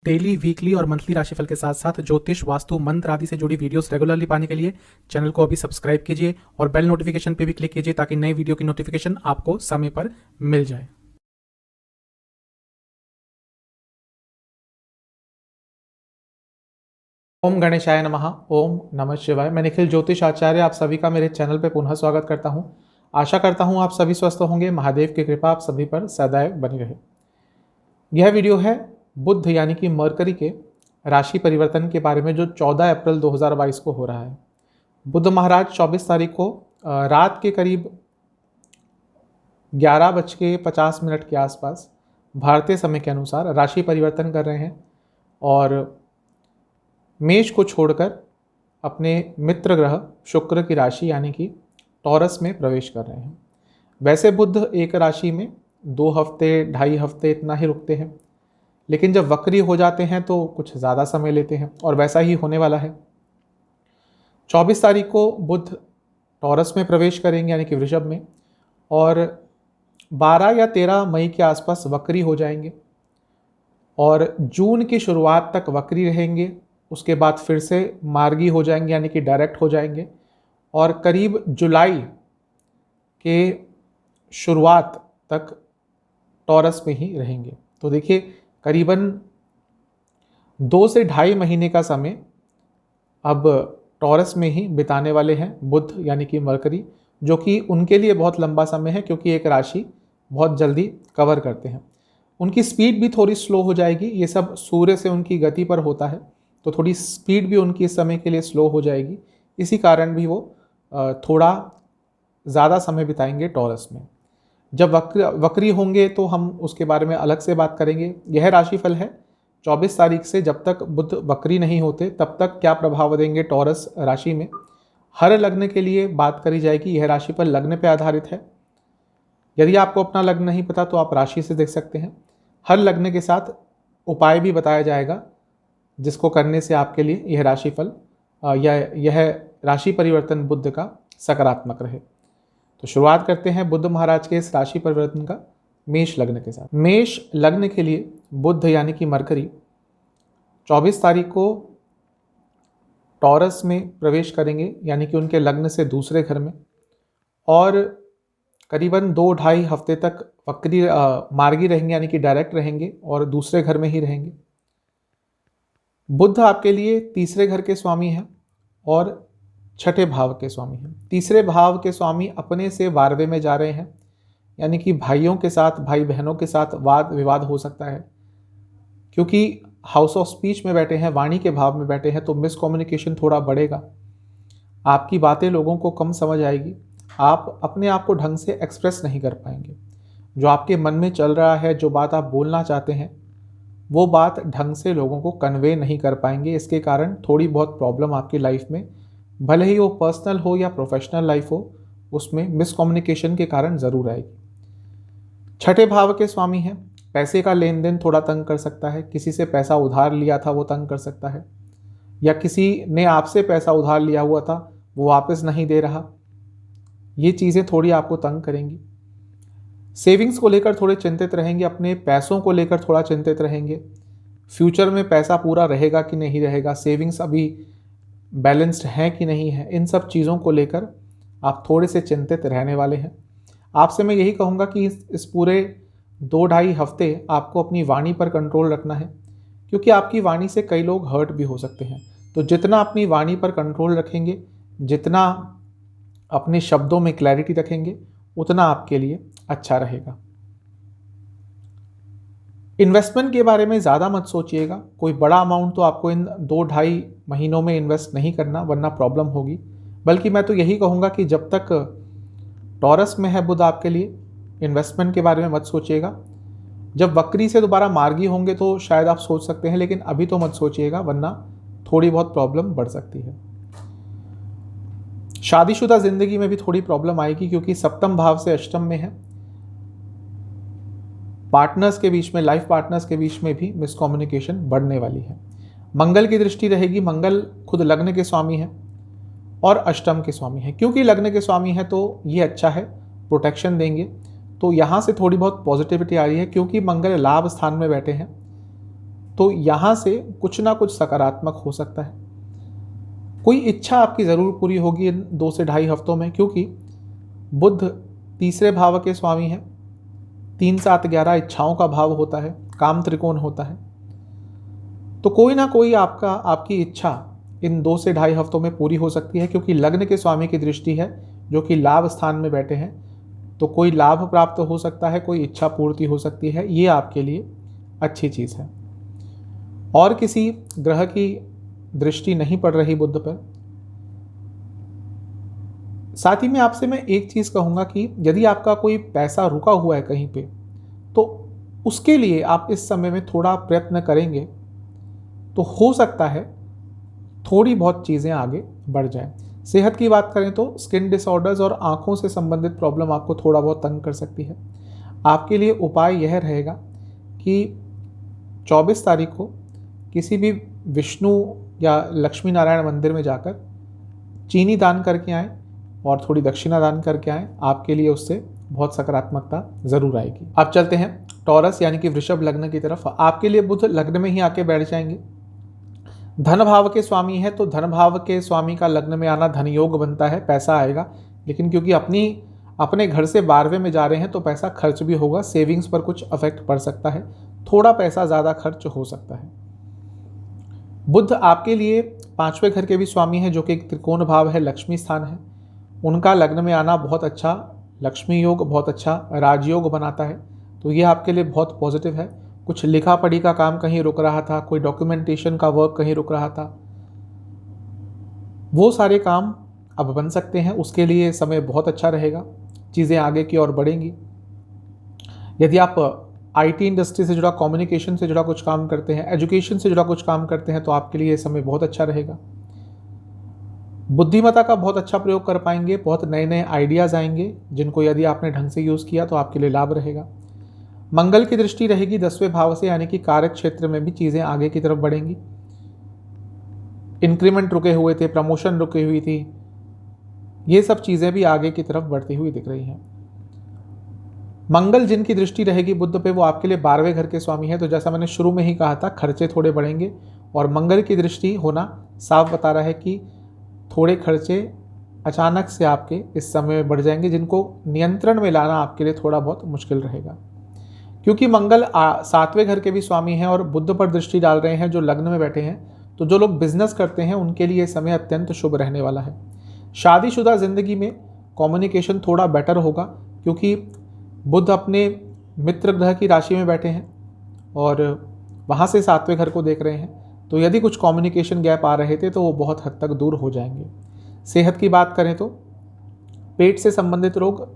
Daily, weekly और monthly राशिफल के साथ साथ ज्योतिष, वास्तु, मंत्र आदि से जुड़ी वीडियोस रेगुलरली पाने के लिए चैनल को अभी सब्सक्राइब कीजिए और बेल नोटिफिकेशन पे भी क्लिक कीजिए ताकि नई वीडियो की नोटिफिकेशन आपको समय पर मिल जाए। ओम गणेशाय नमः। ओम नमः शिवाय। मैं निखिल ज्योतिष आचार्य आप सभी का मेरे चैनल पे पुनः स्वागत करता हूं। आशा करता हूं आप सभी स्वस्थ होंगे। महादेव की कृपा आप सभी पर सदैव बनी रहे। यह वीडियो है बुध यानी कि मरकरी के राशि परिवर्तन के बारे में जो 14 अप्रैल 2022 को हो रहा है। बुध महाराज 24 तारीख को रात के करीब 11:50 के आसपास भारतीय समय के अनुसार राशि परिवर्तन कर रहे हैं और मेष को छोड़कर अपने मित्र ग्रह शुक्र की राशि यानी कि टॉरस में प्रवेश कर रहे हैं। वैसे बुध एक राशि में 2 हफ्ते 2.5 हफ्ते इतना ही रुकते हैं, लेकिन जब वक्री हो जाते हैं तो कुछ ज़्यादा समय लेते हैं और वैसा ही होने वाला है। 24 तारीख को बुध टॉरस में प्रवेश करेंगे यानी कि वृषभ में, और 12 या 13 मई के आसपास वक्री हो जाएंगे और जून की शुरुआत तक वक्री रहेंगे। उसके बाद फिर से मार्गी हो जाएंगे यानी कि डायरेक्ट हो जाएंगे और करीब जुलाई के शुरुआत तक टॉरस में ही रहेंगे। तो देखिए करीबन 2 से 2.5 महीने का समय अब टॉरस में ही बिताने वाले हैं बुध यानी कि मरकरी, जो कि उनके लिए बहुत लंबा समय है क्योंकि एक राशि बहुत जल्दी कवर करते हैं। उनकी स्पीड भी थोड़ी स्लो हो जाएगी। ये सब सूर्य से उनकी गति पर होता है तो थोड़ी स्पीड भी उनकी इस समय के लिए स्लो हो जाएगी। इसी कारण भी वो थोड़ा ज़्यादा समय बिताएंगे टॉरस में। जब वक्री होंगे तो हम उसके बारे में अलग से बात करेंगे। यह राशिफल है 24 तारीख से जब तक बुध वक्री नहीं होते तब तक क्या प्रभाव देंगे टॉरस राशि में। हर लग्न के लिए बात करी जाएगी। यह राशिफल लग्न पे आधारित है। यदि आपको अपना लग्न नहीं पता तो आप राशि से देख सकते हैं। हर लग्न के साथ उपाय भी बताया जाएगा जिसको करने से आपके लिए यह राशिफल यह राशि परिवर्तन बुध का सकारात्मक रहे। तो शुरुआत करते हैं बुध महाराज के इस राशि परिवर्तन का मेष लग्न के साथ। मेष लग्न के लिए बुध यानी कि मरकरी 24 तारीख को टॉरस में प्रवेश करेंगे यानी कि उनके लग्न से दूसरे घर में, और करीबन 2-2.5 हफ्ते तक वक्री मार्गी रहेंगे यानी कि डायरेक्ट रहेंगे और दूसरे घर में ही रहेंगे। बुध आपके लिए तीसरे घर के स्वामी हैं और छठे भाव के स्वामी हैं। तीसरे भाव के स्वामी अपने से 12वें में जा रहे हैं यानी कि भाइयों के साथ, भाई बहनों के साथ वाद विवाद हो सकता है क्योंकि हाउस ऑफ स्पीच में बैठे हैं, वाणी के भाव में बैठे हैं, तो मिसकम्युनिकेशन थोड़ा बढ़ेगा। आपकी बातें लोगों को कम समझ आएगी। आप अपने आप को ढंग से एक्सप्रेस नहीं कर पाएंगे। जो आपके मन में चल रहा है, जो बात आप बोलना चाहते हैं, वो बात ढंग से लोगों को कन्वे नहीं कर पाएंगे। इसके कारण थोड़ी बहुत प्रॉब्लम आपकी लाइफ में, भले ही वो पर्सनल हो या प्रोफेशनल लाइफ हो, उसमें मिसकम्युनिकेशन के कारण ज़रूर आएगी। छठे भाव के स्वामी हैं। पैसे का लेन देन थोड़ा तंग कर सकता है। किसी से पैसा उधार लिया था वो तंग कर सकता है, या किसी ने आपसे पैसा उधार लिया हुआ था वो वापस नहीं दे रहा। ये चीज़ें थोड़ी आपको तंग करेंगी। सेविंग्स को लेकर थोड़े चिंतित रहेंगे। अपने पैसों को लेकर थोड़ा चिंतित रहेंगे। फ्यूचर में पैसा पूरा रहेगा कि नहीं रहेगा, सेविंग्स अभी बैलेंस्ड हैं कि नहीं है, इन सब चीज़ों को लेकर आप थोड़े से चिंतित रहने वाले हैं। आपसे मैं यही कहूँगा कि इस पूरे 2-2.5 हफ्ते आपको अपनी वाणी पर कंट्रोल रखना है क्योंकि आपकी वाणी से कई लोग हर्ट भी हो सकते हैं। तो जितना अपनी वाणी पर कंट्रोल रखेंगे, जितना अपने शब्दों में क्लैरिटी रखेंगे, उतना आपके लिए अच्छा रहेगा। इन्वेस्टमेंट के बारे में ज़्यादा मत सोचिएगा। कोई बड़ा अमाउंट तो आपको इन 2-2.5 महीनों में इन्वेस्ट नहीं करना वरना प्रॉब्लम होगी। बल्कि मैं तो यही कहूँगा कि जब तक टॉरस में है बुध आपके लिए, इन्वेस्टमेंट के बारे में मत सोचिएगा। जब वक्री से दोबारा मार्गी होंगे तो शायद आप सोच सकते हैं, लेकिन अभी तो मत सोचिएगा वरना थोड़ी बहुत प्रॉब्लम बढ़ सकती है। शादीशुदा जिंदगी में भी थोड़ी प्रॉब्लम आएगी क्योंकि सप्तम भाव से अष्टम में है। पार्टनर्स के बीच में, लाइफ पार्टनर्स के बीच में भी मिसकम्युनिकेशन बढ़ने वाली है। मंगल की दृष्टि रहेगी। मंगल खुद लग्न के स्वामी हैं और अष्टम के स्वामी हैं। क्योंकि लग्न के स्वामी हैं तो ये अच्छा है, प्रोटेक्शन देंगे। तो यहाँ से थोड़ी बहुत पॉजिटिविटी आ रही है क्योंकि मंगल लाभ स्थान में बैठे हैं तो यहाँ से कुछ ना कुछ सकारात्मक हो सकता है। कोई इच्छा आपकी ज़रूर पूरी होगी इन 2 से ढाई हफ्तों में, क्योंकि बुध तीसरे भाव के स्वामी हैं। 3, 7, 11 इच्छाओं का भाव होता है, काम त्रिकोण होता है। तो कोई ना कोई आपकी इच्छा इन 2 से ढाई हफ्तों में पूरी हो सकती है, क्योंकि लग्न के स्वामी की दृष्टि है जो कि लाभ स्थान में बैठे हैं। तो कोई लाभ प्राप्त हो सकता है, कोई इच्छा पूर्ति हो सकती है, ये आपके लिए अच्छी चीज़ है। और किसी ग्रह की दृष्टि नहीं पड़ रही बुध पर। साथ ही में आपसे मैं एक चीज़ कहूँगा कि यदि आपका कोई पैसा रुका हुआ है कहीं पे, तो उसके लिए आप इस समय में थोड़ा प्रयत्न करेंगे तो हो सकता है थोड़ी बहुत चीज़ें आगे बढ़ जाएं। सेहत की बात करें तो स्किन डिसऑर्डर्स और आँखों से संबंधित प्रॉब्लम आपको थोड़ा बहुत तंग कर सकती है। आपके लिए उपाय यह रहेगा कि 24 तारीख को किसी भी विष्णु या लक्ष्मी नारायण मंदिर में जाकर चीनी दान करके आएँ और थोड़ी दक्षिणा दान करके आएँ। आपके लिए उससे बहुत सकारात्मकता ज़रूर आएगी। अब चलते हैं टॉरस यानी कि वृषभ लग्न की तरफ। आपके लिए बुध लग्न में ही आके बैठ जाएंगे। धन भाव के स्वामी है, तो धन भाव के स्वामी का लग्न में आना धन योग बनता है, पैसा आएगा। लेकिन क्योंकि अपने घर से 12वें में जा रहे हैं तो पैसा खर्च भी होगा, सेविंग्स पर कुछ अफेक्ट पड़ सकता है, थोड़ा पैसा ज़्यादा खर्च हो सकता है। बुध आपके लिए 5वें घर के भी स्वामी है, जो कि एक त्रिकोण भाव है, लक्ष्मी स्थान है। उनका लग्न में आना बहुत अच्छा लक्ष्मी योग, बहुत अच्छा राजयोग बनाता है। तो ये आपके लिए बहुत पॉजिटिव है। कुछ लिखा पढ़ी का काम कहीं रुक रहा था, कोई डॉक्यूमेंटेशन का वर्क कहीं रुक रहा था, वो सारे काम अब बन सकते हैं। उसके लिए समय बहुत अच्छा रहेगा, चीज़ें आगे की ओर बढ़ेंगी। यदि आप आईटी इंडस्ट्री से जुड़ा, कम्युनिकेशन से जुड़ा कुछ काम करते हैं, एजुकेशन से जुड़ा कुछ काम करते हैं, तो आपके लिए ये समय बहुत अच्छा रहेगा। बुद्धिमत्ता का बहुत अच्छा प्रयोग कर पाएंगे, बहुत नए नए आइडियाज़ आएंगे जिनको यदि आपने ढंग से यूज़ किया तो आपके लिए लाभ रहेगा। मंगल की दृष्टि रहेगी 10वें भाव से, यानी कि कार्य क्षेत्र में भी चीज़ें आगे की तरफ बढ़ेंगी। इंक्रीमेंट रुके हुए थे, प्रमोशन रुकी हुई थी, ये सब चीज़ें भी आगे की तरफ बढ़ती हुई दिख रही हैं। मंगल जिनकी दृष्टि रहेगी बुध पे, वो आपके लिए 12वें घर के स्वामी है। तो जैसा मैंने शुरू में ही कहा था, खर्चे थोड़े बढ़ेंगे, और मंगल की दृष्टि होना साफ बता रहा है कि थोड़े खर्चे अचानक से आपके इस समय में बढ़ जाएंगे, जिनको नियंत्रण में लाना आपके लिए थोड़ा बहुत मुश्किल रहेगा। क्योंकि मंगल 7वें घर के भी स्वामी हैं और बुध पर दृष्टि डाल रहे हैं जो लग्न में बैठे हैं, तो जो लोग बिजनेस करते हैं उनके लिए समय अत्यंत शुभ रहने वाला है। शादीशुदा जिंदगी में कम्युनिकेशन थोड़ा बेटर होगा, क्योंकि बुध अपने मित्र ग्रह की राशि में बैठे हैं और वहाँ से 7वें घर को देख रहे हैं। तो यदि कुछ कम्युनिकेशन गैप आ रहे थे तो वो बहुत हद तक दूर हो जाएंगे। सेहत की बात करें तो पेट से संबंधित रोग,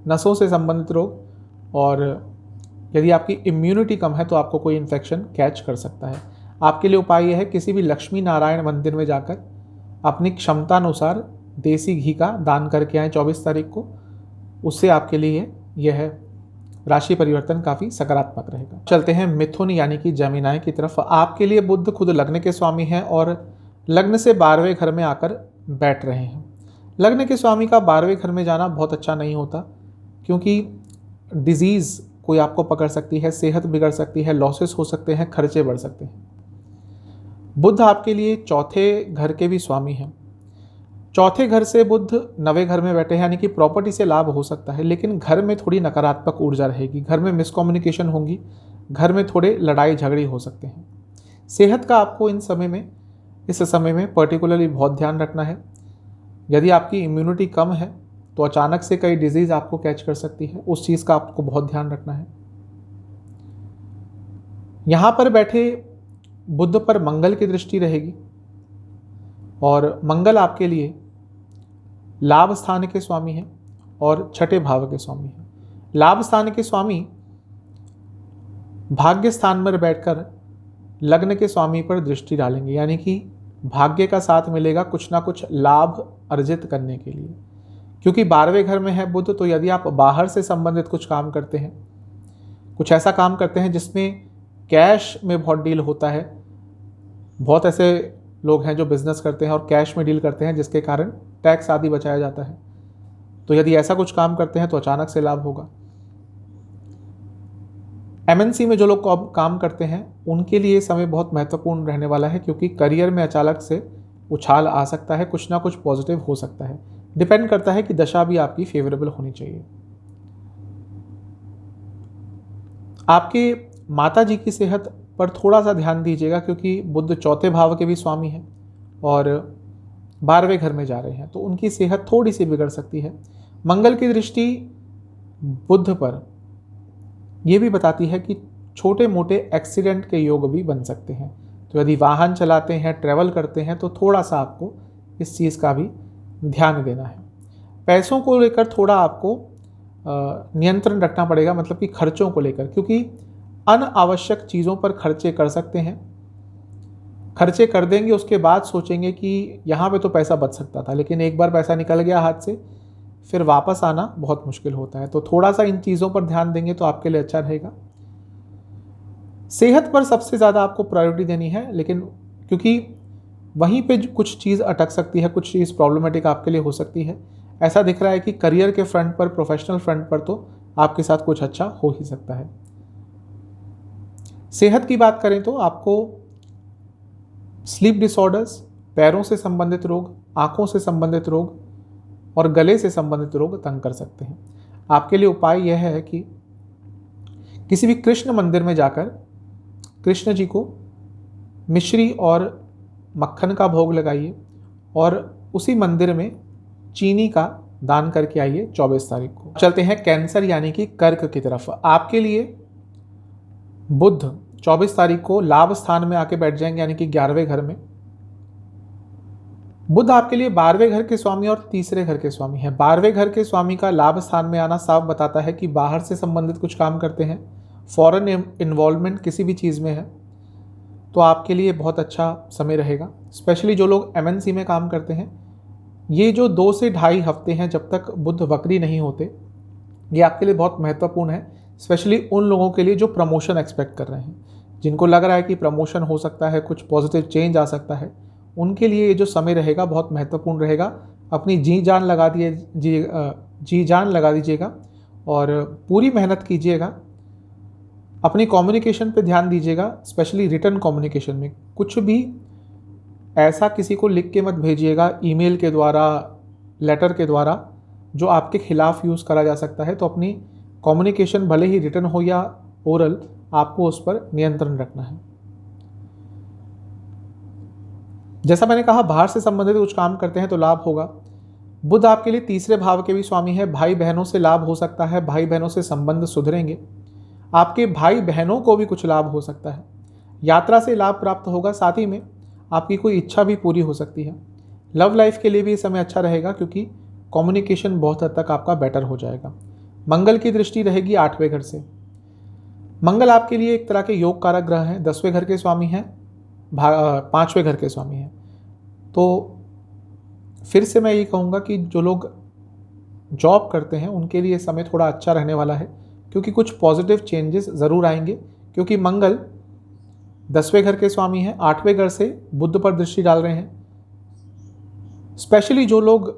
नसों से संबंधित रोग, और यदि आपकी इम्यूनिटी कम है तो आपको कोई इन्फेक्शन कैच कर सकता है। आपके लिए उपाय यह है, किसी भी लक्ष्मी नारायण मंदिर में जाकर अपनी क्षमता अनुसार देसी घी का दान करके आएँ 24 तारीख को। उससे आपके लिए यह राशि परिवर्तन काफ़ी सकारात्मक रहेगा। चलते हैं मिथुन यानी कि जमीनाएं की तरफ। आपके लिए बुध खुद लग्न के स्वामी हैं और लग्न से 12वें घर में आकर बैठ रहे हैं। लग्न के स्वामी का 12वें घर में जाना बहुत अच्छा नहीं होता, क्योंकि डिजीज़ कोई आपको पकड़ सकती है, सेहत बिगड़ सकती है, लॉसेस हो सकते हैं, खर्चे बढ़ सकते हैं। बुध आपके लिए 4थे घर के भी स्वामी हैं। 4थे घर से बुध 9वें घर में बैठे हैं, यानी कि प्रॉपर्टी से लाभ हो सकता है, लेकिन घर में थोड़ी नकारात्मक ऊर्जा रहेगी, घर में मिसकम्युनिकेशन होंगी, घर में थोड़े लड़ाई झगड़े हो सकते हैं। सेहत का आपको इस समय में पर्टिकुलरली बहुत ध्यान रखना है। यदि आपकी इम्यूनिटी कम है तो अचानक से कई डिजीज़ आपको कैच कर सकती है, उस चीज़ का आपको बहुत ध्यान रखना है। यहाँ पर बैठे बुध पर मंगल की दृष्टि रहेगी और मंगल आपके लिए लाभ स्थान के स्वामी हैं और 6ठे भाव के स्वामी हैं। लाभ स्थान के स्वामी भाग्य स्थान में बैठकर लग्न के स्वामी पर दृष्टि डालेंगे, यानी कि भाग्य का साथ मिलेगा कुछ ना कुछ लाभ अर्जित करने के लिए। क्योंकि 12वें घर में है बुध, तो यदि आप बाहर से संबंधित कुछ काम करते हैं, कुछ ऐसा काम करते हैं जिसमें कैश में बहुत डील होता है, बहुत ऐसे लोग हैं जो बिजनेस करते हैं और कैश में डील करते हैं जिसके कारण टैक्स आदि बचाया जाता है, तो यदि ऐसा कुछ काम करते हैं तो अचानक से लाभ होगा। एमएनसी में जो लोग काम करते हैं उनके लिए समय बहुत महत्वपूर्ण रहने वाला है, क्योंकि करियर में अचानक से उछाल आ सकता है, कुछ ना कुछ पॉजिटिव हो सकता है। डिपेंड करता है कि दशा भी आपकी फेवरेबल होनी चाहिए। आपके माता जी की सेहत पर थोड़ा सा ध्यान दीजिएगा, क्योंकि बुध चौथे भाव के भी स्वामी हैं और 12वें घर में जा रहे हैं, तो उनकी सेहत थोड़ी सी बिगड़ सकती है। मंगल की दृष्टि बुध पर यह भी बताती है कि छोटे मोटे एक्सीडेंट के योग भी बन सकते हैं। तो यदि वाहन चलाते हैं, ट्रैवल करते हैं, तो थोड़ा सा आपको इस चीज़ का भी ध्यान देना है। पैसों को लेकर थोड़ा आपको नियंत्रण रखना पड़ेगा, मतलब कि खर्चों को लेकर, क्योंकि अनावश्यक चीज़ों पर खर्चे कर सकते हैं। खर्चे कर देंगे, उसके बाद सोचेंगे कि यहाँ पे तो पैसा बच सकता था, लेकिन एक बार पैसा निकल गया हाथ से, फिर वापस आना बहुत मुश्किल होता है। तो थोड़ा सा इन चीज़ों पर ध्यान देंगे तो आपके लिए अच्छा रहेगा। सेहत पर सबसे ज़्यादा आपको प्रायोरिटी देनी है, लेकिन क्योंकि वहीं पे कुछ चीज़ अटक सकती है, कुछ चीज़ प्रॉब्लमेटिक आपके लिए हो सकती है। ऐसा दिख रहा है कि करियर के फ्रंट पर, प्रोफेशनल फ्रंट पर तो आपके साथ कुछ अच्छा हो ही सकता है। सेहत की बात करें तो आपको स्लीप डिसऑर्डर्स, पैरों से संबंधित रोग, आंखों से संबंधित रोग और गले से संबंधित रोग तंग कर सकते हैं। आपके लिए उपाय यह है कि किसी भी कृष्ण मंदिर में जाकर कृष्ण जी को मिश्री और मक्खन का भोग लगाइए और उसी मंदिर में चीनी का दान करके आइए 24 तारीख को। चलते हैं कैंसर यानी कि कर्क की तरफ। आपके लिए बुध 24 तारीख को लाभ स्थान में आके बैठ जाएंगे, यानी कि 11वें घर में। बुध आपके लिए 12वें घर के स्वामी और तीसरे घर के स्वामी हैं। 12वें घर के स्वामी का लाभ स्थान में आना साफ बताता है कि बाहर से संबंधित कुछ काम करते हैं, फॉरेन इन्वॉल्वमेंट किसी भी चीज़ में है, तो आपके लिए बहुत अच्छा समय रहेगा। स्पेशली जो लोग एमएनसी में काम करते हैं, ये जो 2 से ढाई हफ्ते हैं जब तक बुध वक्री नहीं होते, ये आपके लिए बहुत महत्वपूर्ण है। स्पेशली उन लोगों के लिए जो प्रमोशन एक्सपेक्ट कर रहे हैं, जिनको लग रहा है कि प्रमोशन हो सकता है, कुछ पॉजिटिव चेंज आ सकता है, उनके लिए ये जो समय रहेगा बहुत महत्वपूर्ण रहेगा। अपनी जी जान लगा दीजिएगा और पूरी मेहनत कीजिएगा। अपनी कम्युनिकेशन पे ध्यान दीजिएगा, स्पेशली रिटर्न कम्युनिकेशन में। कुछ भी ऐसा किसी को लिख के मत भेजिएगा ईमेल के द्वारा, लेटर के द्वारा, जो आपके खिलाफ यूज़ करा जा सकता है। तो अपनी कम्युनिकेशन भले ही रिटर्न हो या ओरल, आपको उस पर नियंत्रण रखना है। जैसा मैंने कहा, बाहर से संबंधित कुछ काम करते हैं तो लाभ होगा। बुध आपके लिए तीसरे भाव के भी स्वामी है। भाई बहनों से लाभ हो सकता है, भाई बहनों से संबंध सुधरेंगे। आपके भाई बहनों को भी कुछ लाभ हो सकता है, यात्रा से लाभ प्राप्त होगा, साथ ही में आपकी कोई इच्छा भी पूरी हो सकती है। लव लाइफ के लिए भी ये समय अच्छा रहेगा, क्योंकि कम्युनिकेशन बहुत हद तक आपका बेटर हो जाएगा। मंगल की दृष्टि रहेगी 8वें घर से। मंगल आपके लिए एक तरह के योग कारक ग्रह हैं, 10वें घर के स्वामी हैं, 5वें घर के स्वामी हैं। तो फिर से मैं ये कहूँगा कि जो लोग जॉब करते हैं उनके लिए समय थोड़ा अच्छा रहने वाला है, क्योंकि कुछ पॉजिटिव चेंजेस ज़रूर आएंगे, क्योंकि मंगल 10वें घर के स्वामी हैं, 8वें घर से बुध पर दृष्टि डाल रहे हैं। स्पेशली जो लोग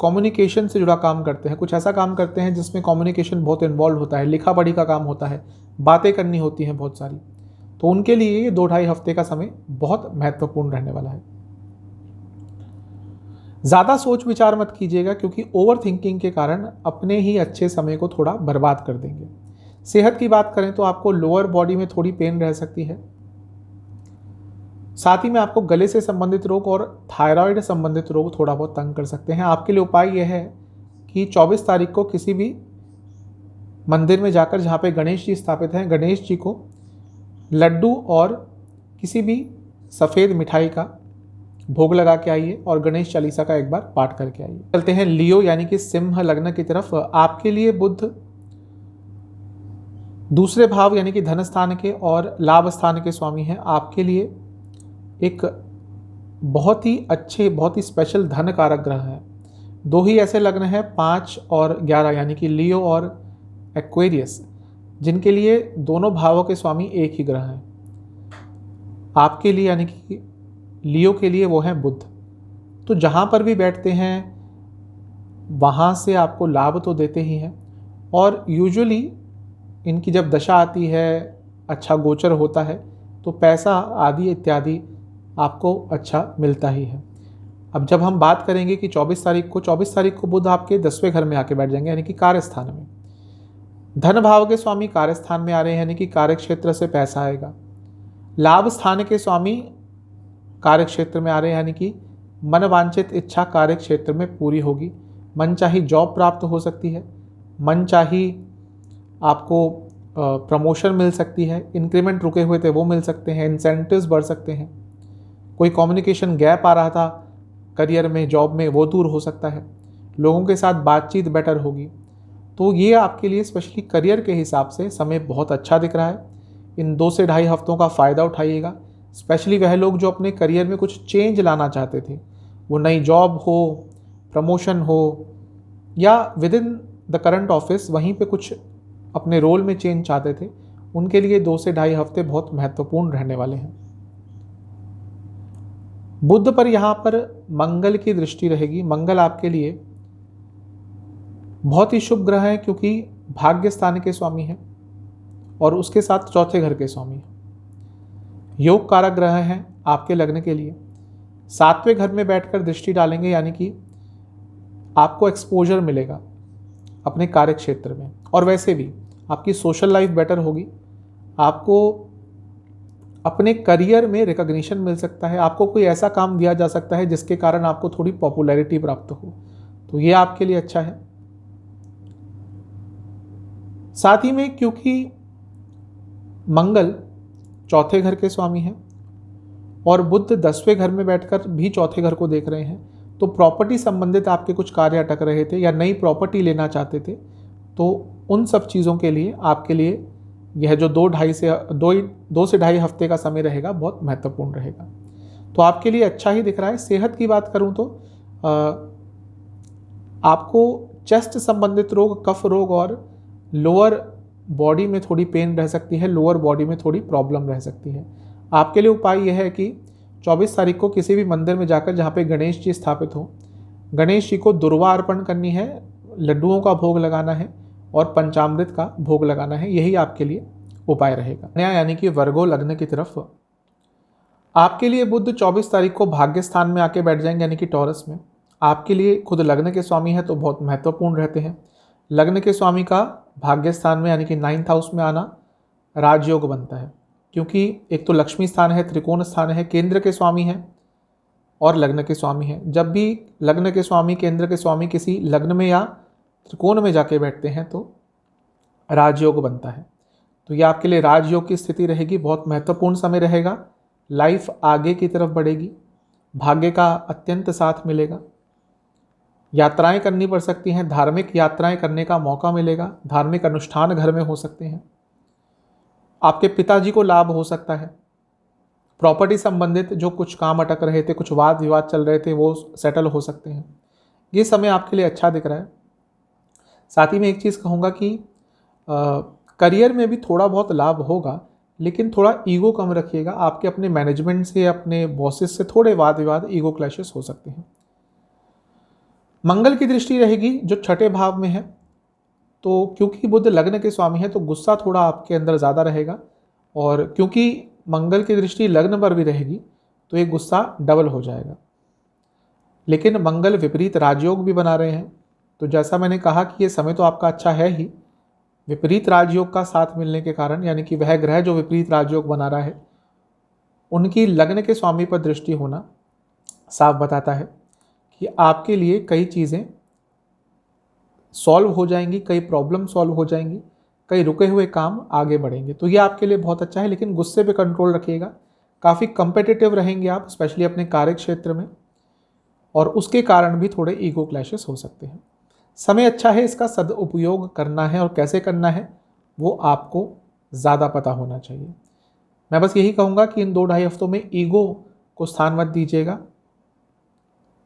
कम्युनिकेशन से जुड़ा काम करते हैं, कुछ ऐसा काम करते हैं जिसमें कम्युनिकेशन बहुत इन्वॉल्व होता है, लिखा पढ़ी का काम होता है, बातें करनी होती हैं बहुत सारी, तो उनके लिए ये 2-2.5 हफ्ते का समय बहुत महत्वपूर्ण रहने वाला है। ज़्यादा सोच विचार मत कीजिएगा, क्योंकि ओवर थिंकिंग के कारण अपने ही अच्छे समय को थोड़ा बर्बाद कर देंगे। सेहत की बात करें तो आपको लोअर बॉडी में थोड़ी पेन रह सकती है, साथ ही में आपको गले से संबंधित रोग और थायराइड संबंधित रोग थोड़ा बहुत तंग कर सकते हैं। आपके लिए उपाय यह है कि 24 तारीख को किसी भी मंदिर में जाकर, जहाँ पे गणेश जी स्थापित हैं, गणेश जी को लड्डू और किसी भी सफ़ेद मिठाई का भोग लगा के आइए और गणेश चालीसा का एक बार पाठ करके आइए। चलते हैं लियो यानी कि सिंह लग्न की तरफ। आपके लिए बुध दूसरे भाव यानी कि धन स्थान के और लाभ स्थान के स्वामी हैं। आपके लिए एक बहुत ही अच्छे, बहुत ही स्पेशल धन कारक ग्रह है। 2 ही ऐसे लग्न हैं, 5 और 11, यानी कि लियो और एक्वेरियस, जिनके लिए दोनों भावों के स्वामी एक ही ग्रह हैं। आपके लिए यानी कि लियो के लिए वो हैं बुध। तो जहाँ पर भी बैठते हैं वहाँ से आपको लाभ तो देते ही हैं, और यूजुअली इनकी जब दशा आती है, अच्छा गोचर होता है, तो पैसा आदि इत्यादि आपको अच्छा मिलता ही है। अब जब हम बात करेंगे कि 24 तारीख को बुध आपके 10वें घर में आके बैठ जाएंगे, यानी कि कार्य स्थान में। धन भाव के स्वामी कार्य स्थान में आ रहे हैं, यानी कि कार्य क्षेत्र से पैसा आएगा। लाभ स्थान के स्वामी कार्य क्षेत्र में आ रहे हैं, यानी कि मन वांछित इच्छा कार्य क्षेत्र में पूरी होगी। मनचाही जॉब प्राप्त हो सकती है, मनचाही आपको प्रमोशन मिल सकती है, इंक्रीमेंट रुके हुए थे वो मिल सकते हैं, इंसेंटिव्स बढ़ सकते हैं, कोई कम्युनिकेशन गैप आ रहा था करियर में, जॉब में, वो दूर हो सकता है, लोगों के साथ बातचीत बेटर होगी। तो ये आपके लिए स्पेशली करियर के हिसाब से समय बहुत अच्छा दिख रहा है। इन 2 से ढाई हफ्तों का फ़ायदा उठाइएगा। स्पेशली वह लोग जो अपने करियर में कुछ चेंज लाना चाहते थे, वो नई जॉब हो, प्रमोशन हो, या with in the current office वहीं पे कुछ अपने रोल में चेंज चाहते थे, उनके लिए 2 से ढाई हफ्ते बहुत महत्वपूर्ण रहने वाले हैं। बुध पर यहाँ पर मंगल की दृष्टि रहेगी। मंगल आपके लिए बहुत ही शुभ ग्रह है, क्योंकि भाग्य स्थान के स्वामी हैं और उसके साथ चौथे घर के स्वामी हैं। योग कारक ग्रह हैं आपके लग्न के लिए। 7वें घर में बैठकर दृष्टि डालेंगे, यानी कि आपको एक्सपोजर मिलेगा अपने कार्य क्षेत्र में, और वैसे भी आपकी सोशल लाइफ बेटर होगी। आपको अपने करियर में रिकॉग्निशन मिल सकता है, आपको कोई ऐसा काम दिया जा सकता है जिसके कारण आपको थोड़ी पॉपुलैरिटी प्राप्त हो, तो ये आपके लिए अच्छा है। साथ ही में क्योंकि मंगल चौथे घर के स्वामी हैं और बुध 10वें घर में बैठकर भी चौथे घर को देख रहे हैं, तो प्रॉपर्टी संबंधित आपके कुछ कार्य अटक रहे थे या नई प्रॉपर्टी लेना चाहते थे, तो उन सब चीज़ों के लिए आपके लिए यह जो 2 से ढाई हफ्ते का समय रहेगा बहुत महत्वपूर्ण रहेगा। तो आपके लिए अच्छा ही दिख रहा है। सेहत की बात करूं तो आपको चेस्ट संबंधित रोग, कफ रोग और लोअर बॉडी में थोड़ी पेन रह सकती है, लोअर बॉडी में थोड़ी प्रॉब्लम रह सकती है। आपके लिए उपाय यह है कि 24 तारीख को किसी भी मंदिर में जाकर जहाँ पे गणेश जी स्थापित हो, गणेश जी को दुर्वा अर्पण करनी है, लड्डुओं का भोग लगाना है और पंचामृत का भोग लगाना है। यही आपके लिए उपाय रहेगा। नया यानी कि वर्गो लग्न की तरफ आपके लिए बुध 24 तारीख को भाग्य स्थान में आके बैठ जाएंगे, यानी कि टॉरस में। आपके लिए खुद लग्न के स्वामी है तो बहुत महत्वपूर्ण रहते हैं। लग्न के स्वामी का भाग्य स्थान में यानी कि 9th हाउस में आना राजयोग बनता है, क्योंकि एक तो लक्ष्मी स्थान है, त्रिकोण स्थान है, केंद्र के स्वामी है और लग्न के स्वामी है। जब भी लग्न के स्वामी, केंद्र के स्वामी किसी लग्न में या त्रिकोण में जाके बैठते हैं तो राजयोग बनता है। तो ये आपके लिए राजयोग की स्थिति रहेगी, बहुत महत्वपूर्ण समय रहेगा। लाइफ आगे की तरफ बढ़ेगी, भाग्य का अत्यंत साथ मिलेगा, यात्राएं करनी पड़ सकती हैं, धार्मिक यात्राएं करने का मौका मिलेगा, धार्मिक अनुष्ठान घर में हो सकते हैं, आपके पिताजी को लाभ हो सकता है, प्रॉपर्टी संबंधित जो कुछ काम अटक रहे थे, कुछ वाद विवाद चल रहे थे, वो सेटल हो सकते हैं। ये समय आपके लिए अच्छा दिख रहा है। साथ ही में एक चीज़ कहूँगा कि करियर में भी थोड़ा बहुत लाभ होगा, लेकिन थोड़ा ईगो कम रखिएगा। आपके अपने मैनेजमेंट से, अपने बॉसेस से थोड़े वाद विवाद, ईगो क्लैशेस हो सकते हैं। मंगल की दृष्टि रहेगी जो छठे भाव में है, तो क्योंकि बुध लग्न के स्वामी है तो गुस्सा थोड़ा आपके अंदर ज़्यादा रहेगा, और क्योंकि मंगल की दृष्टि लग्न पर भी रहेगी तो ये गुस्सा डबल हो जाएगा। लेकिन मंगल विपरीत राजयोग भी बना रहे हैं, तो जैसा मैंने कहा कि ये समय तो आपका अच्छा है ही, विपरीत राजयोग का साथ मिलने के कारण, यानी कि वह ग्रह जो विपरीत राजयोग बना रहा है उनकी लग्न के स्वामी पर दृष्टि होना साफ बताता है कि आपके लिए कई चीज़ें सॉल्व हो जाएंगी, कई प्रॉब्लम सॉल्व हो जाएंगी, कई रुके हुए काम आगे बढ़ेंगे। तो ये आपके लिए बहुत अच्छा है, लेकिन गुस्से पे कंट्रोल रखिएगा। काफ़ी कंपेटिटिव रहेंगे आप, स्पेशली अपने कार्य क्षेत्र में, और उसके कारण भी थोड़े ईगो क्लैशेस हो सकते हैं। समय अच्छा है, इसका सदुपयोग करना है, और कैसे करना है वो आपको ज़्यादा पता होना चाहिए। मैं बस यही कहूँगा कि इन 2-2.5 हफ्तों में ईगो को स्थान मत दीजिएगा,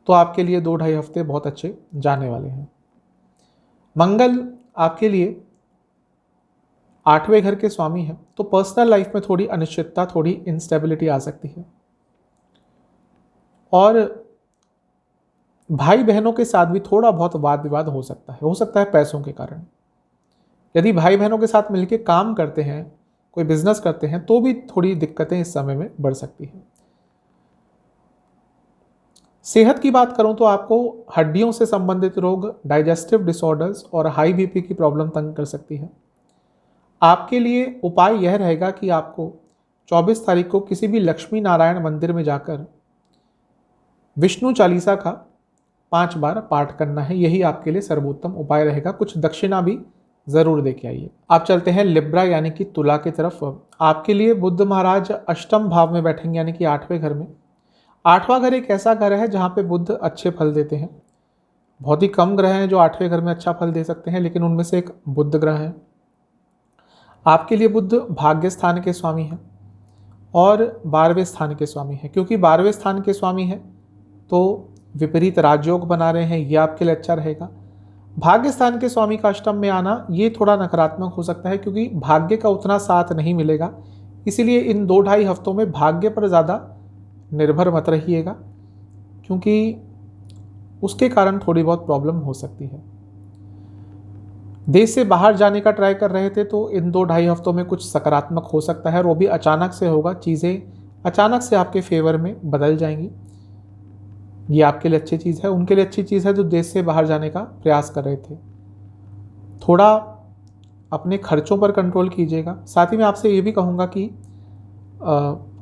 तो आपके लिए 2-2.5 हफ्ते बहुत अच्छे जाने वाले हैं। मंगल आपके लिए 8वें घर के स्वामी हैं, तो पर्सनल लाइफ में थोड़ी अनिश्चितता, थोड़ी इंस्टेबिलिटी आ सकती है, और भाई बहनों के साथ भी थोड़ा बहुत वाद विवाद हो सकता है पैसों के कारण। यदि भाई बहनों के साथ मिलकर काम करते हैं, कोई बिजनेस करते हैं, तो भी थोड़ी दिक्कतें इस समय में बढ़ सकती हैं। सेहत की बात करूं तो आपको हड्डियों से संबंधित रोग, डाइजेस्टिव डिसऑर्डर्स और हाई बीपी की प्रॉब्लम तंग कर सकती है। आपके लिए उपाय यह रहेगा कि आपको 24 तारीख को किसी भी लक्ष्मी नारायण मंदिर में जाकर विष्णु चालीसा का 5 बार पाठ करना है। यही आपके लिए सर्वोत्तम उपाय रहेगा। कुछ दक्षिणा भी जरूर देके आइए। आप चलते हैं लिब्रा यानी कि तुला की तरफ। आपके लिए बुध महाराज अष्टम भाव में बैठेंगे यानी कि 8वें घर में। 8वां घर एक ऐसा घर है जहाँ पे बुध अच्छे फल देते हैं। बहुत ही कम ग्रह हैं जो 8वें घर में अच्छा फल दे सकते हैं, लेकिन उनमें से एक बुध ग्रह है। आपके लिए बुध भाग्य स्थान के स्वामी हैं और 12वें स्थान के स्वामी हैं। क्योंकि 12वें स्थान के स्वामी हैं तो विपरीत राजयोग बना रहे हैं, ये आपके लिए अच्छा रहेगा। भाग्य स्थान के स्वामी का अष्टम में आना ये थोड़ा नकारात्मक हो सकता है, क्योंकि भाग्य का उतना साथ नहीं मिलेगा। इसीलिए इन 2-2.5 हफ्तों में भाग्य पर ज़्यादा निर्भर मत रहिएगा, क्योंकि उसके कारण थोड़ी बहुत प्रॉब्लम हो सकती है। देश से बाहर जाने का ट्राई कर रहे थे तो इन 2-2.5 हफ्तों में कुछ सकारात्मक हो सकता है, और वो भी अचानक से होगा। चीज़ें अचानक से आपके फेवर में बदल जाएंगी। ये आपके लिए अच्छी चीज़ है। उनके लिए अच्छी चीज़ है जो देश से बाहर जाने का प्रयास कर रहे थे। थोड़ा अपने खर्चों पर कंट्रोल कीजिएगा। साथ ही मैं आपसे ये भी कहूँगा कि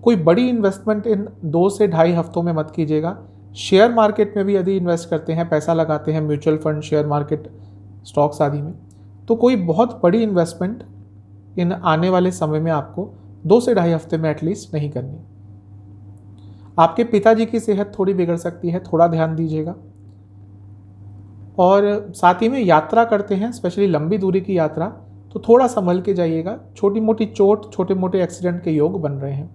कोई बड़ी इन्वेस्टमेंट इन 2 से 2.5 हफ्तों में मत कीजिएगा। शेयर मार्केट में भी यदि इन्वेस्ट करते हैं, पैसा लगाते हैं, mutual fund, share market, stocks आदि में, तो कोई बहुत बड़ी इन्वेस्टमेंट इन आने वाले समय में आपको 2 से 2.5 हफ्ते में एटलीस्ट नहीं करनी। आपके पिताजी की सेहत थोड़ी बिगड़ सकती है, थोड़ा ध्यान दीजिएगा। और साथ ही में यात्रा करते हैं, स्पेशली लंबी दूरी की यात्रा, तो थोड़ा संभल के जाइएगा। छोटी मोटी चोट, छोटे मोटे एक्सीडेंट के योग बन रहे हैं।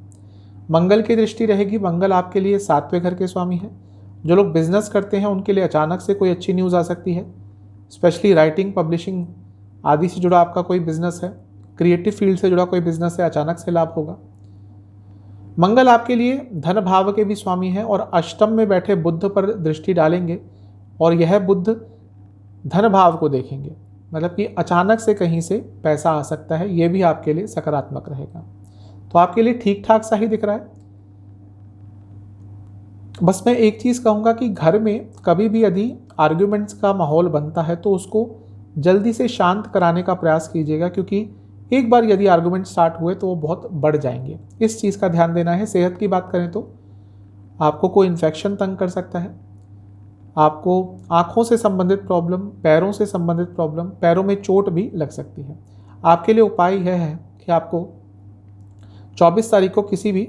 मंगल की दृष्टि रहेगी। मंगल आपके लिए 7वें घर के स्वामी हैं। जो लोग बिजनेस करते हैं उनके लिए अचानक से कोई अच्छी न्यूज़ आ सकती है, स्पेशली राइटिंग, पब्लिशिंग आदि से जुड़ा आपका कोई बिजनेस है, क्रिएटिव फील्ड से जुड़ा कोई बिजनेस है, अचानक से लाभ होगा। मंगल आपके लिए धन भाव के भी स्वामी हैं और अष्टम में बैठे बुध पर दृष्टि डालेंगे, और यह बुध धन भाव को देखेंगे, मतलब कि अचानक से कहीं से पैसा आ सकता है। यह भी आपके लिए सकारात्मक रहेगा। तो आपके लिए ठीक ठाक सा ही दिख रहा है। बस मैं एक चीज़ कहूँगा कि घर में कभी भी यदि आर्ग्यूमेंट्स का माहौल बनता है तो उसको जल्दी से शांत कराने का प्रयास कीजिएगा, क्योंकि एक बार यदि आर्गुमेंट स्टार्ट हुए तो वो बहुत बढ़ जाएंगे। इस चीज़ का ध्यान देना है। सेहत की बात करें तो आपको कोई इन्फेक्शन तंग कर सकता है, आपको आँखों से संबंधित प्रॉब्लम, पैरों से संबंधित प्रॉब्लम, पैरों में चोट भी लग सकती है। आपके लिए उपाय यह है कि आपको 24 तारीख को किसी भी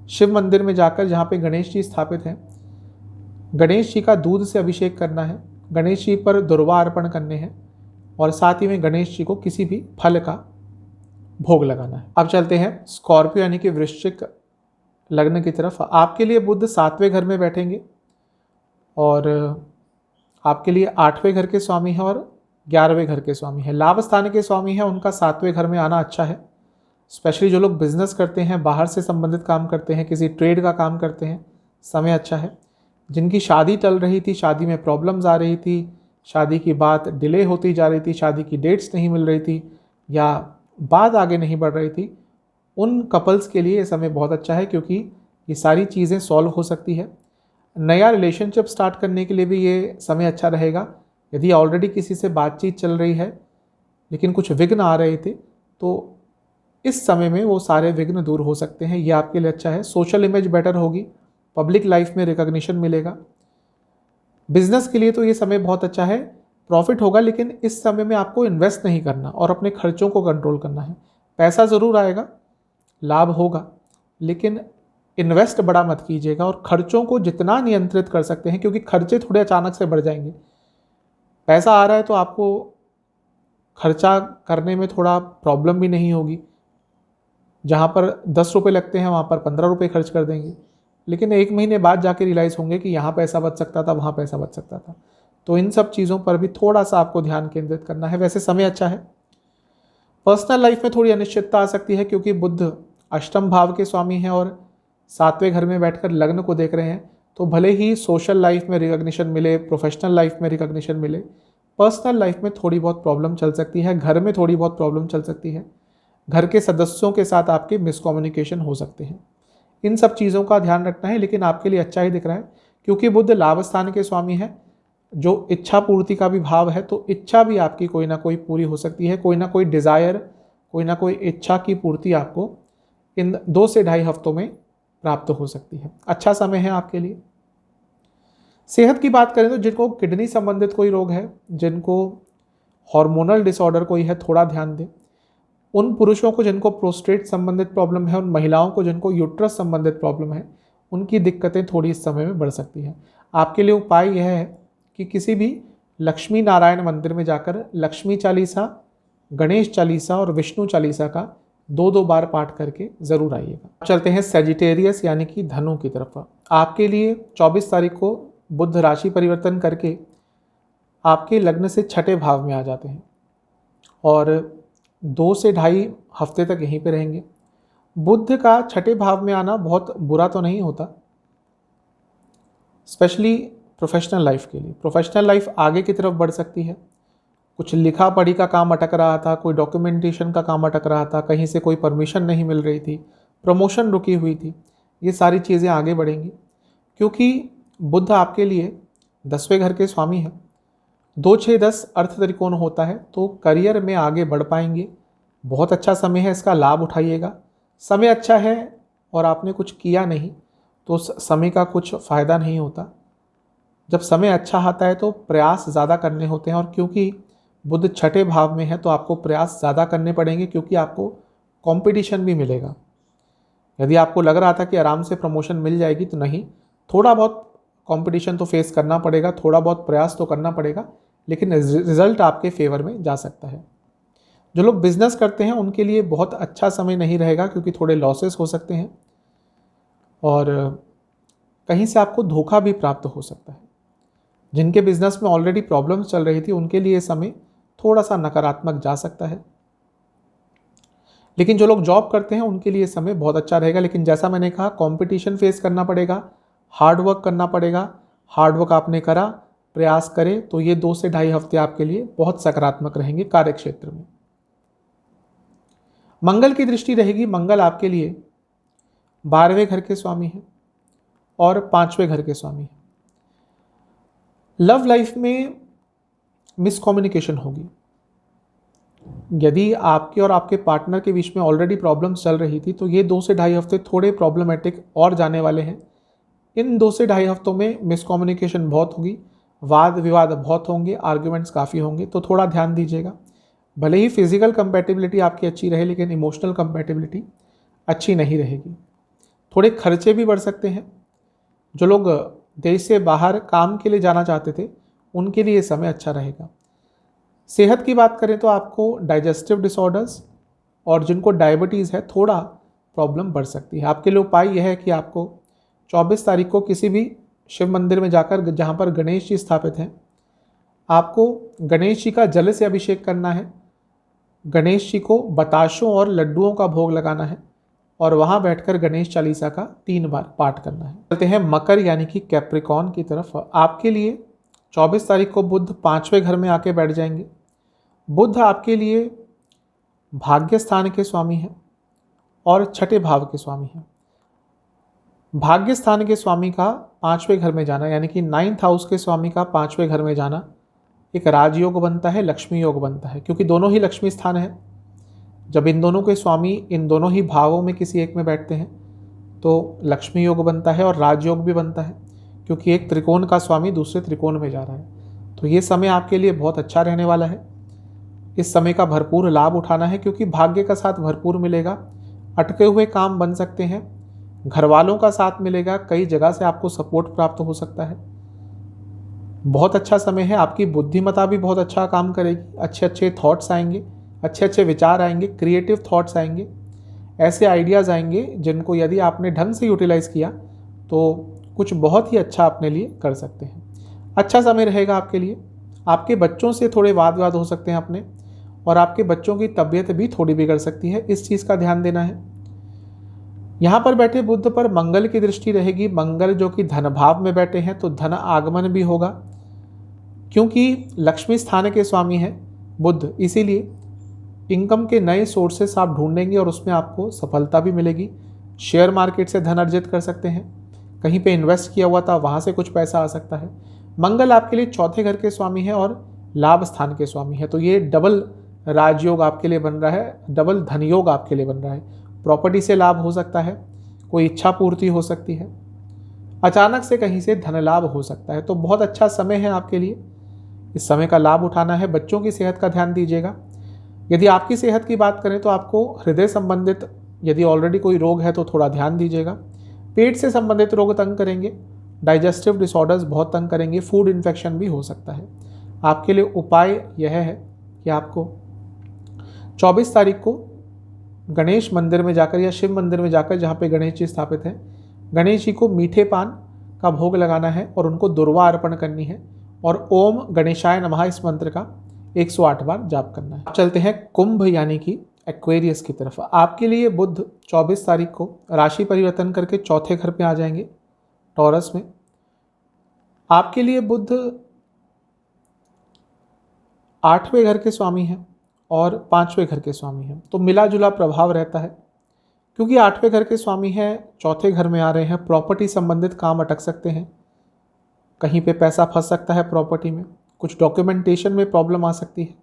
शिव मंदिर में जाकर, जहाँ पे गणेश जी स्थापित हैं, गणेश जी का दूध से अभिषेक करना है, गणेश जी पर दुर्वा अर्पण करने हैं, और साथ ही में गणेश जी को किसी भी फल का भोग लगाना है। अब चलते हैं स्कॉर्पियो यानी कि वृश्चिक लग्न की तरफ। आपके लिए बुध 7वें घर में बैठेंगे और आपके लिए 8वें घर के स्वामी हैं और 11वें घर के स्वामी हैं। लाभ स्थान के स्वामी हैं, उनका 7वें घर में आना अच्छा है। स्पेशली जो लोग बिजनेस करते हैं, बाहर से संबंधित काम करते हैं, किसी ट्रेड का काम करते हैं, समय अच्छा है। जिनकी शादी टल रही थी, शादी में प्रॉब्लम्स आ रही थी, शादी की बात डिले होती जा रही थी, शादी की डेट्स नहीं मिल रही थी या बात आगे नहीं बढ़ रही थी, उन कपल्स के लिए ये समय बहुत अच्छा है, क्योंकि ये सारी चीज़ें सॉल्व हो सकती है। नया रिलेशनशिप स्टार्ट करने के लिए भी ये समय अच्छा रहेगा। यदि ऑलरेडी किसी से बातचीत चल रही है लेकिन कुछ विघ्न आ रहे थे, तो इस समय में वो सारे विघ्न दूर हो सकते हैं। ये आपके लिए अच्छा है। सोशल इमेज बेटर होगी, पब्लिक लाइफ में रिकॉग्निशन मिलेगा। बिजनेस के लिए तो ये समय बहुत अच्छा है, प्रॉफिट होगा, लेकिन इस समय में आपको इन्वेस्ट नहीं करना और अपने खर्चों को कंट्रोल करना है। पैसा ज़रूर आएगा, लाभ होगा, लेकिन इन्वेस्ट बड़ा मत कीजिएगा और खर्चों को जितना नियंत्रित कर सकते हैं, क्योंकि खर्चे थोड़े अचानक से बढ़ जाएंगे। पैसा आ रहा है तो आपको खर्चा करने में थोड़ा प्रॉब्लम भी नहीं होगी। जहाँ पर 10 रुपये लगते हैं वहाँ पर 15 रुपये खर्च कर देंगे, लेकिन 1 महीने बाद जाके रियलाइज़ होंगे कि यहाँ पैसा बच सकता था, वहाँ पैसा बच सकता था। तो इन सब चीज़ों पर भी थोड़ा सा आपको ध्यान केंद्रित करना है। वैसे समय अच्छा है। पर्सनल लाइफ में थोड़ी अनिश्चितता आ सकती है, क्योंकि बुध अष्टम भाव के स्वामी हैं और 7वें घर में बैठकर लग्न को देख रहे हैं। तो भले ही सोशल लाइफ में रिकॉग्निशन मिले, प्रोफेशनल लाइफ में रिकॉग्निशन मिले, पर्सनल लाइफ में थोड़ी बहुत प्रॉब्लम चल सकती है, घर में थोड़ी बहुत प्रॉब्लम चल सकती है, घर के सदस्यों के साथ आपके मिसकम्युनिकेशन हो सकते हैं। इन सब चीज़ों का ध्यान रखना है, लेकिन आपके लिए अच्छा ही दिख रहा है क्योंकि बुध लाभ स्थान के स्वामी है, जो इच्छा पूर्ति का भी भाव है, तो इच्छा भी आपकी कोई ना कोई पूरी हो सकती है। कोई ना कोई डिज़ायर, कोई ना कोई इच्छा की पूर्ति आपको इन 2 से ढाई हफ्तों में प्राप्त हो सकती है। अच्छा समय है आपके लिए। सेहत की बात करें तो जिनको किडनी संबंधित कोई रोग है, जिनको हार्मोनल डिसऑर्डर कोई है, थोड़ा ध्यान दें। उन पुरुषों को जिनको प्रोस्टेट संबंधित प्रॉब्लम है, उन महिलाओं को जिनको यूट्रस संबंधित प्रॉब्लम है, उनकी दिक्कतें थोड़ी इस समय में बढ़ सकती हैं। आपके लिए उपाय यह है कि किसी भी लक्ष्मी नारायण मंदिर में जाकर लक्ष्मी चालीसा, गणेश चालीसा और विष्णु चालीसा का 2-2 बार पाठ करके ज़रूर आइएगा। चलते हैं सेजिटेरियस यानी कि धनु की तरफ। आपके लिए 24 तारीख को बुध राशि परिवर्तन करके आपके लग्न से छठे भाव में आ जाते हैं और 2 से ढाई हफ्ते तक यहीं पे रहेंगे। बुध का छठे भाव में आना बहुत बुरा तो नहीं होता, स्पेशली प्रोफेशनल लाइफ के लिए। प्रोफेशनल लाइफ आगे की तरफ बढ़ सकती है। कुछ लिखा पढ़ी का काम अटक रहा था, कोई डॉक्यूमेंटेशन का काम अटक रहा था, कहीं से कोई परमिशन नहीं मिल रही थी, प्रमोशन रुकी हुई थी, ये सारी चीज़ें आगे बढ़ेंगी क्योंकि बुध आपके लिए 10वें घर के स्वामी हैं। 2-6-10 अर्थ त्रिकोण होता है, तो करियर में आगे बढ़ पाएंगे। बहुत अच्छा समय है, इसका लाभ उठाइएगा। समय अच्छा है और आपने कुछ किया नहीं तो उस समय का कुछ फ़ायदा नहीं होता। जब समय अच्छा आता है तो प्रयास ज़्यादा करने होते हैं, और क्योंकि बुध छठे भाव में है तो आपको प्रयास ज़्यादा करने पड़ेंगे क्योंकि आपको कंपटीशन भी मिलेगा। यदि आपको लग रहा था कि आराम से प्रमोशन मिल जाएगी, तो नहीं, थोड़ा बहुत कंपटीशन तो फेस करना पड़ेगा, थोड़ा बहुत प्रयास तो करना पड़ेगा, लेकिन रिजल्ट आपके फेवर में जा सकता है। जो लोग बिजनेस करते हैं उनके लिए बहुत अच्छा समय नहीं रहेगा क्योंकि थोड़े लॉसेस हो सकते हैं और कहीं से आपको धोखा भी प्राप्त हो सकता है। जिनके बिजनेस में ऑलरेडी प्रॉब्लम्स चल रही थी उनके लिए समय थोड़ा सा नकारात्मक जा सकता है, लेकिन जो लोग जॉब करते हैं उनके लिए समय बहुत अच्छा रहेगा। लेकिन जैसा मैंने कहा, कंपटीशन फेस करना पड़ेगा, हार्ड वर्क करना पड़ेगा। हार्ड वर्क आपने करा, प्रयास करें तो ये 2 से ढाई हफ्ते आपके लिए बहुत सकारात्मक रहेंगे कार्य क्षेत्र में। मंगल की दृष्टि रहेगी। मंगल आपके लिए 12वें घर के स्वामी हैं और 5वें घर के स्वामी हैं। लव लाइफ में मिसकम्युनिकेशन होगी। यदि आपके और आपके पार्टनर के बीच में ऑलरेडी प्रॉब्लम्स चल रही थी तो ये 2 से ढाई हफ्ते थोड़े प्रॉब्लमेटिक और जाने वाले हैं। इन 2 से ढाई हफ्तों में मिसकम्युनिकेशन बहुत होगी, वाद विवाद बहुत होंगे, आर्ग्यूमेंट्स काफ़ी होंगे, तो थोड़ा ध्यान दीजिएगा। भले ही फिजिकल कंपैटिबिलिटी आपकी अच्छी रहे, लेकिन इमोशनल कंपैटिबिलिटी अच्छी नहीं रहेगी। थोड़े खर्चे भी बढ़ सकते हैं। जो लोग देश से बाहर काम के लिए जाना चाहते थे उनके लिए समय अच्छा रहेगा। सेहत की बात करें तो आपको डाइजेस्टिव डिसऑर्डर्स और जिनको डायबिटीज़ है थोड़ा प्रॉब्लम बढ़ सकती है। आपके लिए उपाय यह है कि आपको 24 तारीख को किसी भी शिव मंदिर में जाकर, जहाँ पर गणेश जी स्थापित हैं, आपको गणेश जी का जल से अभिषेक करना है, गणेश जी को बताशों और लड्डुओं का भोग लगाना है और वहाँ बैठकर गणेश चालीसा का 3 बार पाठ करना है। चलते हैं मकर यानी कि कैप्रिकॉन की तरफ। आपके लिए 24 तारीख को बुध 5वें घर में आके बैठ जाएंगे। बुध आपके लिए भाग्य स्थान के स्वामी हैं और छठे भाव के स्वामी हैं। भाग्य स्थान के स्वामी का 5वें घर में जाना यानी कि 9th हाउस के स्वामी का 5वें घर में जाना एक राजयोग बनता है, लक्ष्मी योग बनता है, क्योंकि दोनों ही लक्ष्मी स्थान है। जब इन दोनों के स्वामी इन दोनों ही भावों में किसी एक में बैठते हैं तो लक्ष्मी योग बनता है और राजयोग भी बनता है, क्योंकि एक त्रिकोण का स्वामी दूसरे त्रिकोण में जा रहा है। तो ये समय आपके लिए बहुत अच्छा रहने वाला है। इस समय का भरपूर लाभ उठाना है क्योंकि भाग्य का साथ भरपूर मिलेगा। अटके हुए काम बन सकते हैं, घर वालों का साथ मिलेगा, कई जगह से आपको सपोर्ट प्राप्त हो सकता है। बहुत अच्छा समय है। आपकी बुद्धिमत्ता भी बहुत अच्छा काम करेगी। अच्छे अच्छे थॉट्स आएंगे, अच्छे अच्छे विचार आएंगे, क्रिएटिव थॉट्स आएंगे, ऐसे आइडियाज़ आएंगे जिनको यदि आपने ढंग से यूटिलाइज़ किया तो कुछ बहुत ही अच्छा अपने लिए कर सकते हैं। अच्छा समय रहेगा आपके लिए। आपके बच्चों से थोड़े वाद विवाद हो सकते हैं अपने, और आपके बच्चों की तबीयत भी थोड़ी बिगड़ सकती है, इस चीज़ का ध्यान देना है। यहाँ पर बैठे बुध पर मंगल की दृष्टि रहेगी। मंगल जो कि धन भाव में बैठे हैं तो धन आगमन भी होगा। क्योंकि लक्ष्मी स्थान के स्वामी हैं बुध, इसीलिए इनकम के नए सोर्सेस आप ढूंढेंगे और उसमें आपको सफलता भी मिलेगी। शेयर मार्केट से धन अर्जित कर सकते हैं, कहीं पे इन्वेस्ट किया हुआ था वहाँ से कुछ पैसा आ सकता है। मंगल आपके लिए चौथे घर के स्वामी है और लाभ स्थान के स्वामी है, तो ये डबल राजयोग आपके लिए बन रहा है, डबल धन योग आपके लिए बन रहा है। प्रॉपर्टी से लाभ हो सकता है, कोई इच्छा पूर्ति हो सकती है, अचानक से कहीं से धन लाभ हो सकता है। तो बहुत अच्छा समय है आपके लिए, इस समय का लाभ उठाना है। बच्चों की सेहत का ध्यान दीजिएगा। यदि आपकी सेहत की बात करें तो आपको हृदय संबंधित यदि ऑलरेडी कोई रोग है तो थोड़ा ध्यान दीजिएगा। पेट से संबंधित रोग तंग करेंगे, डाइजेस्टिव डिसऑर्डर्स बहुत तंग करेंगे, फूड इन्फेक्शन भी हो सकता है। आपके लिए उपाय यह है कि आपको 24 तारीख को गणेश मंदिर में जाकर या शिव मंदिर में जाकर, जहाँ पे गणेश जी स्थापित हैं, गणेश जी को मीठे पान का भोग लगाना है और उनको दुर्वा अर्पण करनी है और ओम गणेशाय नमः इस मंत्र का 108 बार जाप करना है। चलते हैं कुंभ यानी कि एक्वेरियस की तरफ। आपके लिए बुध 24 तारीख को राशि परिवर्तन करके चौथे घर पे आ जाएंगे टॉरस में। आपके लिए बुध 8वें घर के स्वामी हैं और 5वें घर के स्वामी हैं, तो मिला जुला प्रभाव रहता है। क्योंकि 8वें घर के स्वामी हैं, चौथे घर में आ रहे हैं, प्रॉपर्टी संबंधित काम अटक सकते हैं, कहीं पे पैसा फंस सकता है प्रॉपर्टी में, कुछ डॉक्यूमेंटेशन में प्रॉब्लम आ सकती है,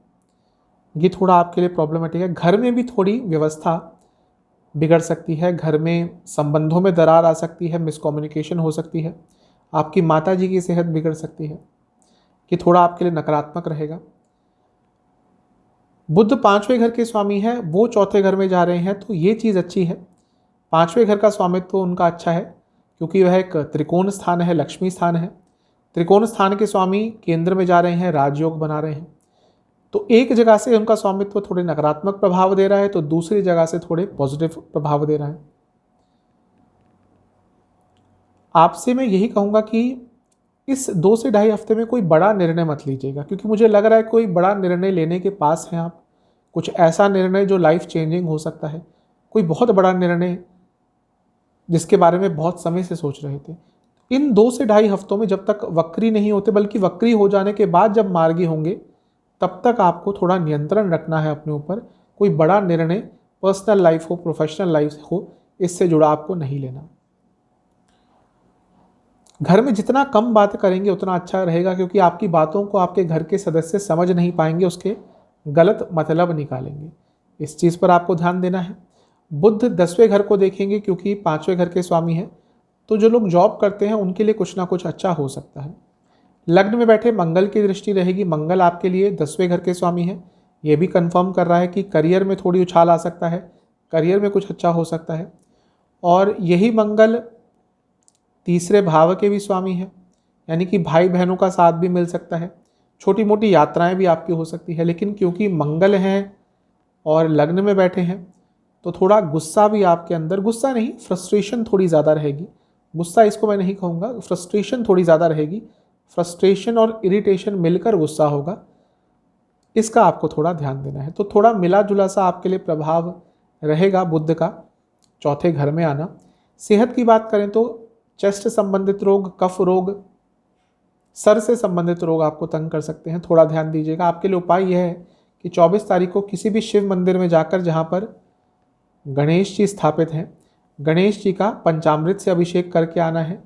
ये थोड़ा आपके लिए प्रॉब्लमेटिक है। घर में भी थोड़ी व्यवस्था बिगड़ सकती है, घर में संबंधों में दरार आ सकती है, मिसकम्युनिकेशन हो सकती है, आपकी माता जी की सेहत बिगड़ सकती है, कि थोड़ा आपके लिए नकारात्मक रहेगा। बुध 5वें घर के स्वामी हैं, वो चौथे घर में जा रहे हैं, तो ये चीज़ अच्छी है। 5वें घर का स्वामित्व तो उनका अच्छा है क्योंकि वह एक त्रिकोण स्थान है, लक्ष्मी स्थान है। त्रिकोण स्थान के स्वामी केंद्र में जा रहे हैं, राजयोग बना रहे हैं, तो एक जगह से उनका स्वामित्व थोड़े नकारात्मक प्रभाव दे रहा है तो दूसरी जगह से थोड़े पॉजिटिव प्रभाव दे रहा है। आपसे मैं यही कहूँगा कि इस 2 से ढाई हफ्ते में कोई बड़ा निर्णय मत लीजिएगा, क्योंकि मुझे लग रहा है कोई बड़ा निर्णय लेने के पास हैं आप, कुछ ऐसा निर्णय जो लाइफ चेंजिंग हो सकता है, कोई बहुत बड़ा निर्णय जिसके बारे में बहुत समय से सोच रहे थे। इन 2 से ढाई हफ्तों में जब तक वक्री नहीं होते, बल्कि वक्री हो जाने के बाद जब मार्गी होंगे, तब तक आपको थोड़ा नियंत्रण रखना है अपने ऊपर। कोई बड़ा निर्णय पर्सनल लाइफ हो, प्रोफेशनल लाइफ हो, इससे जुड़ा आपको नहीं लेना। घर में जितना कम बात करेंगे उतना अच्छा रहेगा, क्योंकि आपकी बातों को आपके घर के सदस्य समझ नहीं पाएंगे, उसके गलत मतलब निकालेंगे। इस चीज़ पर आपको ध्यान देना है। बुध 10वें घर को देखेंगे क्योंकि 5वें घर के स्वामी हैं, तो जो लोग जॉब करते हैं उनके लिए कुछ ना कुछ अच्छा हो सकता है। लग्न में बैठे मंगल की दृष्टि रहेगी, मंगल आपके लिए 10वें घर के स्वामी हैं, ये भी कंफर्म कर रहा है कि करियर में थोड़ी उछाल आ सकता है, करियर में कुछ अच्छा हो सकता है। और यही मंगल 3रे भाव के भी स्वामी हैं, यानी कि भाई बहनों का साथ भी मिल सकता है, छोटी मोटी यात्राएं भी आपकी हो सकती है। लेकिन क्योंकि मंगल हैं और लग्न में बैठे हैं, तो थोड़ा गुस्सा भी आपके अंदर, गुस्सा नहीं, फ्रस्ट्रेशन थोड़ी ज़्यादा रहेगी। गुस्सा इसको मैं नहीं कहूँगा, फ्रस्ट्रेशन थोड़ी ज़्यादा रहेगी। फ्रस्ट्रेशन और इरिटेशन मिलकर गुस्सा होगा, इसका आपको थोड़ा ध्यान देना है। तो थोड़ा मिला जुला सा आपके लिए प्रभाव रहेगा बुध का चौथे घर में आना। सेहत की बात करें तो चेस्ट संबंधित रोग, कफ रोग, सर से संबंधित रोग आपको तंग कर सकते हैं, थोड़ा ध्यान दीजिएगा। आपके लिए उपाय यह है कि 24 तारीख को किसी भी शिव मंदिर में जाकर, जहाँ पर गणेश जी स्थापित हैं, गणेश जी का पंचामृत से अभिषेक करके आना है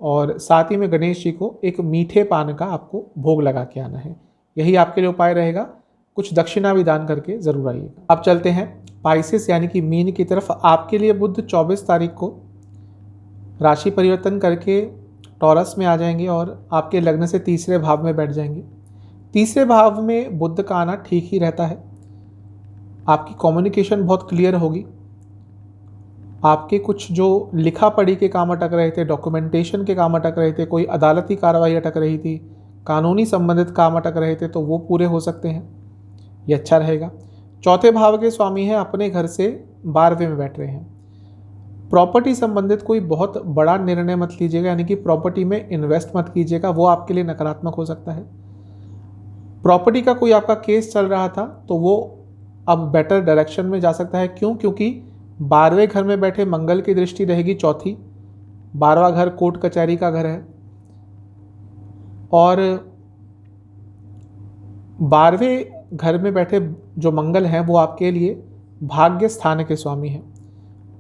और साथ ही में गणेश जी को एक मीठे पान का आपको भोग लगा के आना है। यही आपके लिए उपाय रहेगा। कुछ दक्षिणा भी दान करके जरूर आइएगा। अब चलते हैं पाइसेस यानी कि मीन की तरफ। आपके लिए बुध 24 तारीख को राशि परिवर्तन करके टॉरस में आ जाएंगे और आपके लग्न से 3रे भाव में बैठ जाएंगे। 3रे भाव में बुध का आना ठीक ही रहता है। आपकी कम्युनिकेशन बहुत क्लियर होगी। आपके कुछ जो लिखा पढ़ी के काम अटक रहे थे, डॉक्यूमेंटेशन के काम अटक रहे थे, कोई अदालती कार्रवाई अटक रही थी, कानूनी संबंधित काम अटक रहे थे, तो वो पूरे हो सकते हैं, ये अच्छा रहेगा। चौथे भाव के स्वामी हैं, अपने घर से 12वें में बैठ रहे हैं। प्रॉपर्टी संबंधित कोई बहुत बड़ा निर्णय मत लीजिएगा, यानी कि प्रॉपर्टी में इन्वेस्ट मत कीजिएगा, वो आपके लिए नकारात्मक हो सकता है। प्रॉपर्टी का कोई आपका केस चल रहा था तो वो अब बेटर डायरेक्शन में जा सकता है। क्यों? क्योंकि 12वें घर में बैठे मंगल की दृष्टि रहेगी चौथी। 12वां घर कोर्ट कचहरी का घर है और 12वें घर में बैठे जो मंगल हैं वो आपके लिए भाग्य स्थान के स्वामी हैं।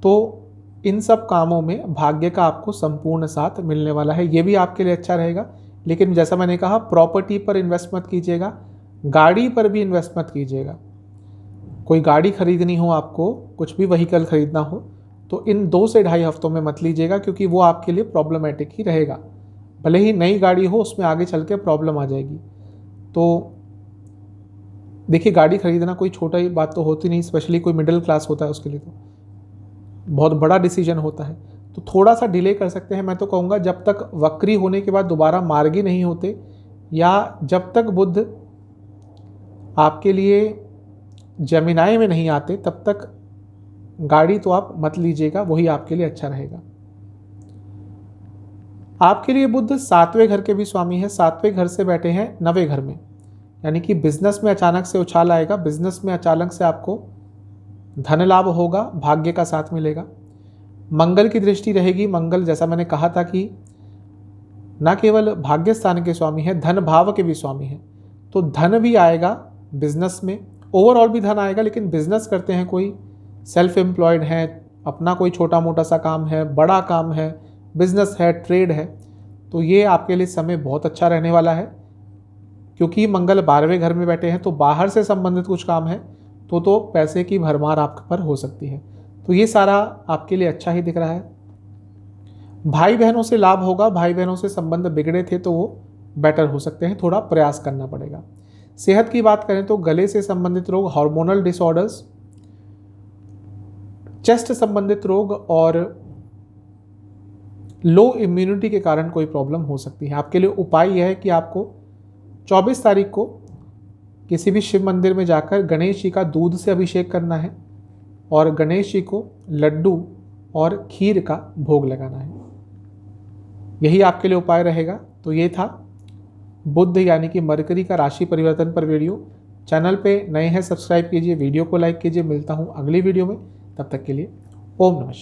तो इन सब कामों में भाग्य का आपको संपूर्ण साथ मिलने वाला है, ये भी आपके लिए अच्छा रहेगा। लेकिन जैसा मैंने कहा, प्रॉपर्टी पर इन्वेस्ट मत कीजिएगा, गाड़ी पर भी इन्वेस्ट मत कीजिएगा। कोई गाड़ी खरीदनी हो आपको, कुछ भी व्हीकल खरीदना हो, तो इन 2 से ढाई हफ्तों में मत लीजिएगा, क्योंकि वो आपके लिए प्रॉब्लमेटिक ही रहेगा। भले ही नई गाड़ी हो, उसमें आगे चल के प्रॉब्लम आ जाएगी। तो देखिए, गाड़ी खरीदना कोई छोटा ही बात तो होती नहीं, स्पेशली कोई मिडिल क्लास होता है उसके लिए तो बहुत बड़ा डिसीजन होता है। तो थोड़ा सा डिले कर सकते हैं। मैं तो कहूँगा जब तक वक्री होने के बाद दोबारा मार्गी नहीं होते, या जब तक बुध आपके लिए जमिनाई में नहीं आते, तब तक गाड़ी तो आप मत लीजिएगा, वही आपके लिए अच्छा रहेगा। आपके लिए बुध 7वें घर के भी स्वामी है। 7वें घर से बैठे हैं 9वें घर में, यानी कि बिजनेस में अचानक से उछाल आएगा। बिजनेस में अचानक से आपको धन लाभ होगा, भाग्य का साथ मिलेगा। मंगल की दृष्टि रहेगी। मंगल, जैसा मैंने कहा था कि न केवल भाग्य स्थान के स्वामी है, धन भाव के भी स्वामी हैं। तो धन भी आएगा बिजनेस में, ओवरऑल भी धन आएगा। लेकिन बिजनेस करते हैं, कोई सेल्फ एम्प्लॉयड है, अपना कोई छोटा मोटा सा काम है, बड़ा काम है, बिजनेस है, ट्रेड है, तो ये आपके लिए समय बहुत अच्छा रहने वाला है। क्योंकि मंगल 12वें घर में बैठे हैं, तो बाहर से संबंधित कुछ काम है तो पैसे की भरमार आप पर हो सकती है। तो ये सारा आपके लिए अच्छा ही दिख रहा है। भाई बहनों से लाभ होगा। भाई बहनों से संबंध बिगड़े थे तो वो बेटर हो सकते हैं, थोड़ा प्रयास करना पड़ेगा। सेहत की बात करें तो गले से संबंधित रोग, हार्मोनल डिसऑर्डर्स, चेस्ट संबंधित रोग और लो इम्यूनिटी के कारण कोई प्रॉब्लम हो सकती है। आपके लिए उपाय यह है कि आपको 24 तारीख को किसी भी शिव मंदिर में जाकर गणेश जी का दूध से अभिषेक करना है और गणेश जी को लड्डू और खीर का भोग लगाना है। यही आपके लिए उपाय रहेगा। तो ये था बुध यानी कि मरकरी का राशि परिवर्तन पर वीडियो। चैनल पे नए हैं, सब्सक्राइब कीजिए, वीडियो को लाइक कीजिए। मिलता हूँ अगली वीडियो में, तब तक के लिए ओम नमः शिवाय।